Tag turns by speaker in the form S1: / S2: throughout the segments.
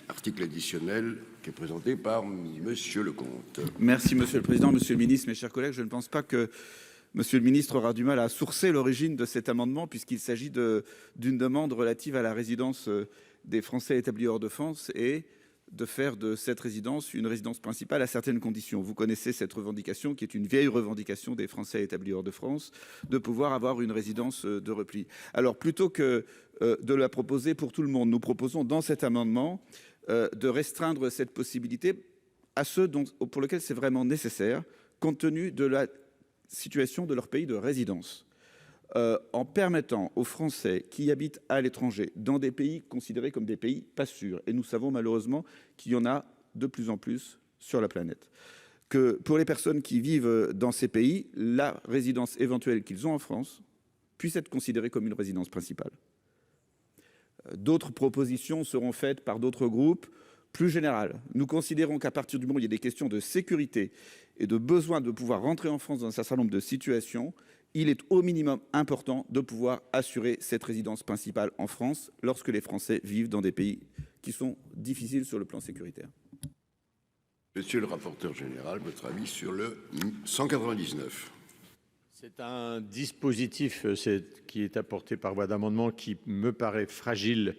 S1: article additionnel qui est présenté par Monsieur Lecomte.
S2: Merci Monsieur le Président, Monsieur le Ministre, mes chers collègues. Je ne pense pas que Monsieur le Ministre aura du mal à sourcer l'origine de cet amendement puisqu'il s'agit d'une demande relative à la résidence des Français établis hors de France et de faire de cette résidence une résidence principale à certaines conditions. Vous connaissez cette revendication qui est une vieille revendication des Français établis hors de France de pouvoir avoir une résidence de repli. Alors plutôt que de la proposer pour tout le monde, nous proposons dans cet amendement de restreindre cette possibilité à ceux pour lesquels c'est vraiment nécessaire compte tenu de la situation de leur pays de résidence. En permettant aux Français qui habitent à l'étranger, dans des pays considérés comme des pays pas sûrs, et nous savons malheureusement qu'il y en a de plus en plus sur la planète, que pour les personnes qui vivent dans ces pays, la résidence éventuelle qu'ils ont en France puisse être considérée comme une résidence principale. D'autres propositions seront faites par d'autres groupes plus générales. Nous considérons qu'à partir du moment où il y a des questions de sécurité et de besoin de pouvoir rentrer en France dans un certain nombre de situations, il est au minimum important de pouvoir assurer cette résidence principale en France lorsque les Français vivent dans des pays qui sont difficiles sur le plan sécuritaire.
S1: Monsieur le rapporteur général, votre avis sur le 199?
S3: C'est un dispositif qui est apporté par voie d'amendement qui me paraît fragile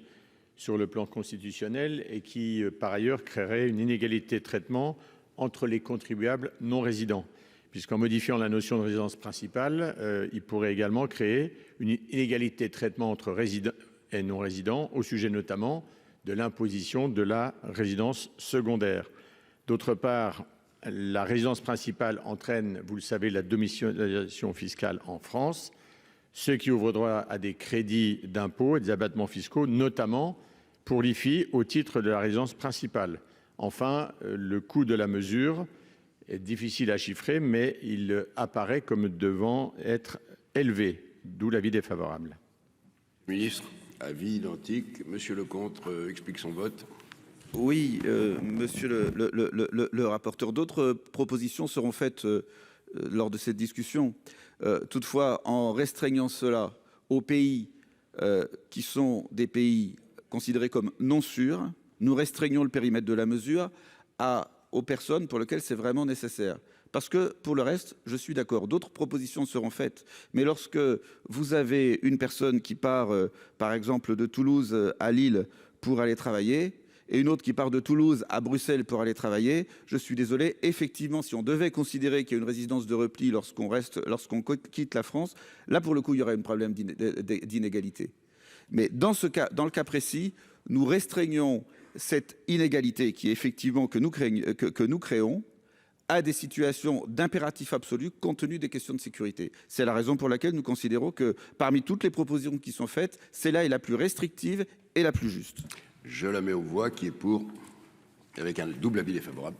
S3: sur le plan constitutionnel et qui, par ailleurs, créerait une inégalité de traitement entre les contribuables non résidents. Puisqu'en modifiant la notion de résidence principale, il pourrait également créer une inégalité de traitement entre résidents et non résidents, au sujet notamment de l'imposition de la résidence secondaire. D'autre part, la résidence principale entraîne, vous le savez, la domiciliation fiscale en France, ce qui ouvre droit à des crédits d'impôt et des abattements fiscaux, notamment pour l'IFI au titre de la résidence principale. Enfin, le coût de la mesure est difficile à chiffrer, mais il apparaît comme devant être élevé, d'où l'avis défavorable.
S1: Ministre, avis identique. Monsieur Lecomte explique son vote.
S2: Oui, monsieur le rapporteur, d'autres propositions seront faites lors de cette discussion. Toutefois, en restreignant cela aux pays qui sont des pays considérés comme non sûrs, nous restreignons le périmètre de la mesure aux personnes pour lesquelles c'est vraiment nécessaire. Parce que pour le reste, je suis d'accord, d'autres propositions seront faites. Mais lorsque vous avez une personne qui part, par exemple, de Toulouse à Lille pour aller travailler, et une autre qui part de Toulouse à Bruxelles pour aller travailler, je suis désolé, effectivement, si on devait considérer qu'il y a une résidence de repli lorsqu'on quitte la France, là, pour le coup, il y aurait un problème d'inégalité. Mais dans le cas précis, nous restreignons cette inégalité qui est effectivement que nous créons à des situations d'impératif absolu compte tenu des questions de sécurité. C'est la raison pour laquelle nous considérons que parmi toutes les propositions qui sont faites, celle-là est la plus restrictive et la plus juste.
S1: Je la mets aux voix qui est pour, avec un double avis défavorable.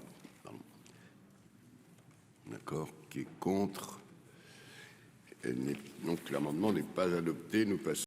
S1: D'accord, qui est contre. Donc l'amendement n'est pas adopté. Nous passons